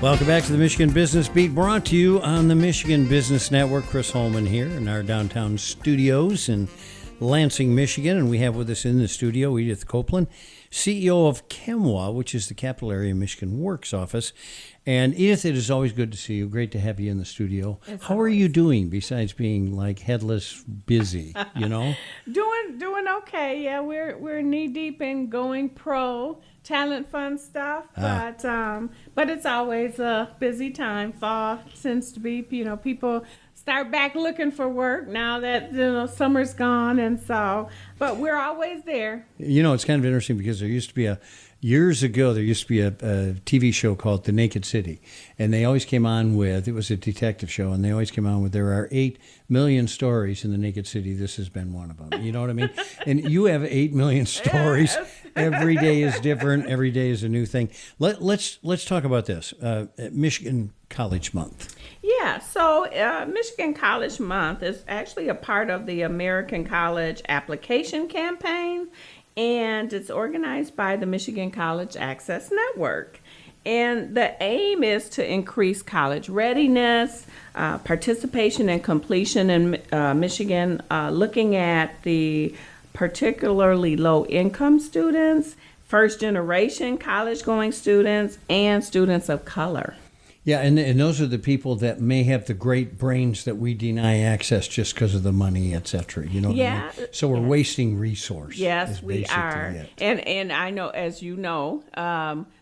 Welcome back to the Michigan Business Beat, brought to you on the Michigan Business Network. Chris Holman here in our downtown studios in Lansing, Michigan, and we have with us in the studio Edythe Copeland, CEO of CAMW, which is the Capital Area Michigan Works Office. And Edythe, it is always good to see you. Great to have you in the studio. How are you doing besides being like headless busy, you know? Doing okay. Yeah, we're knee deep in going pro talent fund stuff, but it's always a busy time. Fall tends to be, people start back looking for work now that summer's gone, and so, but we're always there. It's kind of interesting because years ago there used to be a TV show called The Naked City, and they always came on with, it was a detective show, and they always came on with, there are 8 million stories in the Naked City. This has been one of them. You know what I mean? And you have 8 million stories. Yes. Every day is different. Every day is a new thing. Let's talk about this. Michigan College Month. Yeah, so Michigan College Month is actually a part of the American College Application Campaign, and it's organized by the Michigan College Access Network. And the aim is to increase college readiness, participation and completion in Michigan, looking at the particularly low-income students, first-generation college-going students, and students of color. Yeah, and those are the people that may have the great brains that we deny access just because of the money, et cetera. You know what I mean? So we're wasting resource. Yes, we are. And I know, as you know,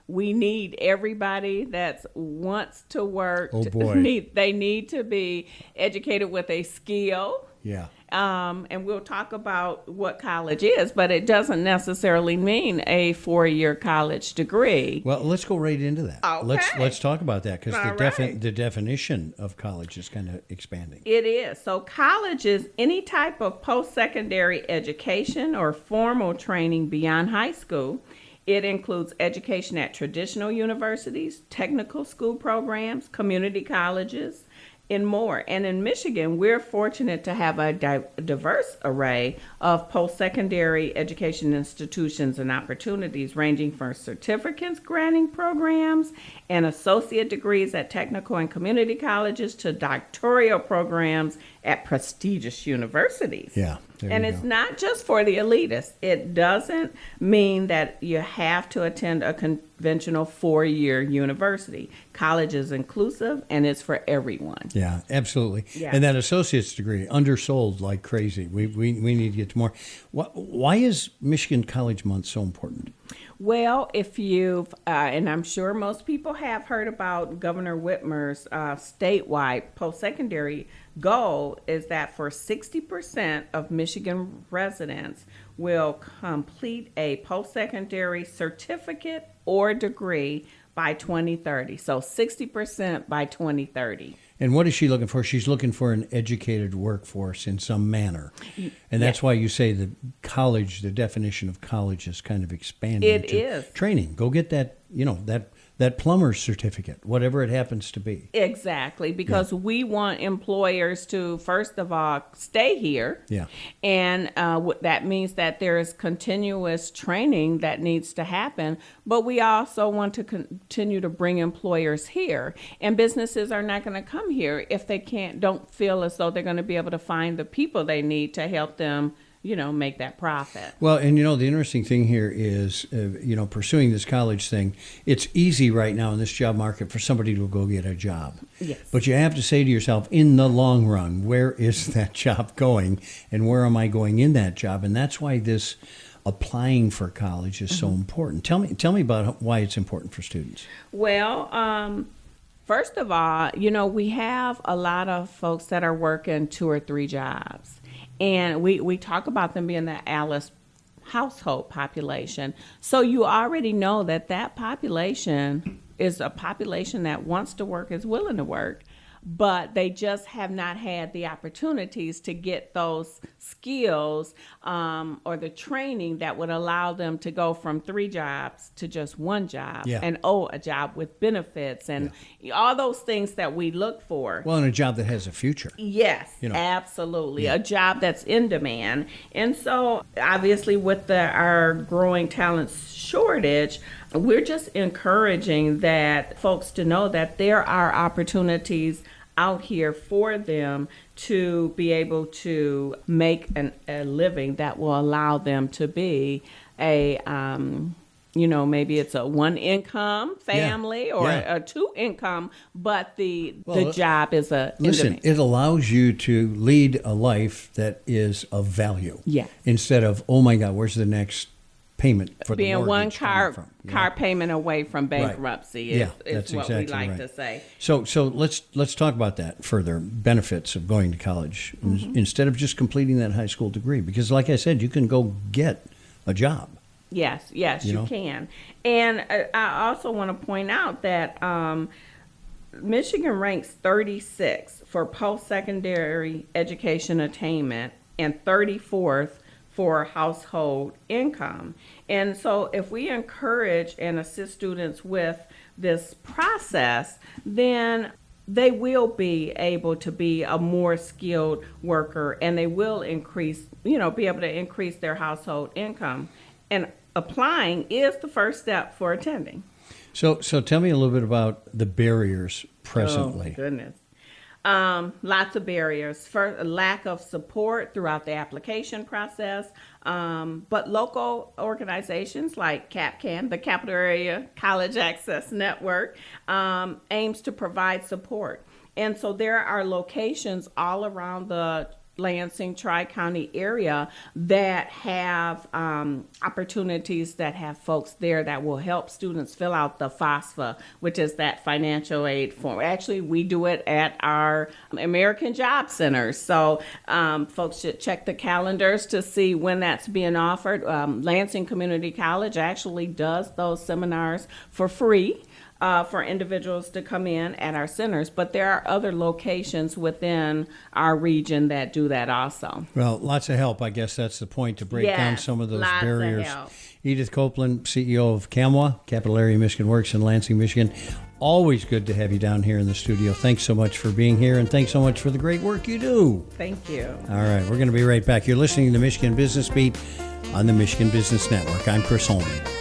we need everybody that wants to work. Oh, boy. They need to be educated with a skill. Yeah. And we'll talk about what college is, but it doesn't necessarily mean a 4-year college degree. Well, let's go right into that. Okay. Let's talk about that, because the definition of college is kind of expanding. It is. So college is any type of post-secondary education or formal training beyond high school. It includes education at traditional universities, technical school programs, community colleges, and more. And in Michigan, we're fortunate to have a diverse array of post-secondary education institutions and opportunities, ranging from certificates granting programs and associate degrees at technical and community colleges to doctoral programs at prestigious universities. Yeah. And it's not just for the elitists. It doesn't mean that you have to attend a conventional 4-year university. College is inclusive, and it's for everyone. Yeah, absolutely. Yeah. And that associate's degree, undersold like crazy. We need to get to more. Why is Michigan College Month so important? Well, if you've, and I'm sure most people have heard about Governor Whitmer's statewide post-secondary goal, is that for 60% of Michigan residents will complete a post-secondary certificate or degree by 2030. So 60% by 2030. And what is she looking for? She's looking for an educated workforce in some manner. And that's why you say that college, the definition of college is kind of expanded. It is. Training. Go get that, that plumber's certificate, whatever it happens to be. Exactly, because we want employers to, first of all, stay here. Yeah. And that means that there is continuous training that needs to happen, but we also want to continue to bring employers here. And businesses are not going to come here if they don't feel as though they're going to be able to find the people they need to help them make that profit. Well, and the interesting thing here is, pursuing this college thing, it's easy right now in this job market for somebody to go get a job. Yes. But you have to say to yourself, in the long run, where is that job going and where am I going in that job? And that's why this applying for college is so important. Tell me about why it's important for students. Well, first of all, we have a lot of folks that are working 2 or 3 jobs. And we talk about them being the Alice household population. So you already know that population is a population that wants to work, is willing to work, but they just have not had the opportunities to get those skills or the training that would allow them to go from 3 jobs to just 1 job and a job with benefits and all those things that we look for. Well, and a job that has a future. Yes, absolutely. A job that's in demand. And so obviously with our growing talent shortage, we're just encouraging that folks to know that there are opportunities out here for them to be able to make a living that will allow them to be a maybe it's a one income family or a two income, but the job is listen, it allows you to lead a life that is of value. Yes. Instead of, oh my God, where's the next payment for the being mortgage one from? car payment away from bankruptcy is that's what exactly we like right. to say. So let's talk about that further, benefits of going to college instead of just completing that high school degree, because like I said, you can go get a job. Yes, you can. And I also want to point out that Michigan ranks 36 for post-secondary education attainment and 34th for household income. And so if we encourage and assist students with this process, then they will be able to be a more skilled worker, and they will be able to increase their household income. And applying is the first step for attending. So tell me a little bit about the barriers presently. Oh, goodness. Lots of barriers. First, a lack of support throughout the application process. But local organizations like CAPCAN, the Capital Area College Access Network, aims to provide support. And so there are locations all around the Lansing Tri-County area that have opportunities, that have folks there that will help students fill out the FAFSA, which is that financial aid form. Actually, we do it at our American Job Centers. So folks should check the calendars to see when that's being offered. Lansing Community College actually does those seminars for free. For individuals to come in at our centers, but there are other locations within our region that do that also. Well, lots of help. I guess that's the point, to break down some of those barriers. Edythe Copeland, CEO of CAMW, Capital Area Michigan Works in Lansing, Michigan. Always good to have you down here in the studio. Thanks so much for being here, and thanks so much for the great work you do. Thank you. All right, we're going to be right back. You're listening to Michigan Business Beat on the Michigan Business Network. I'm Chris Holman.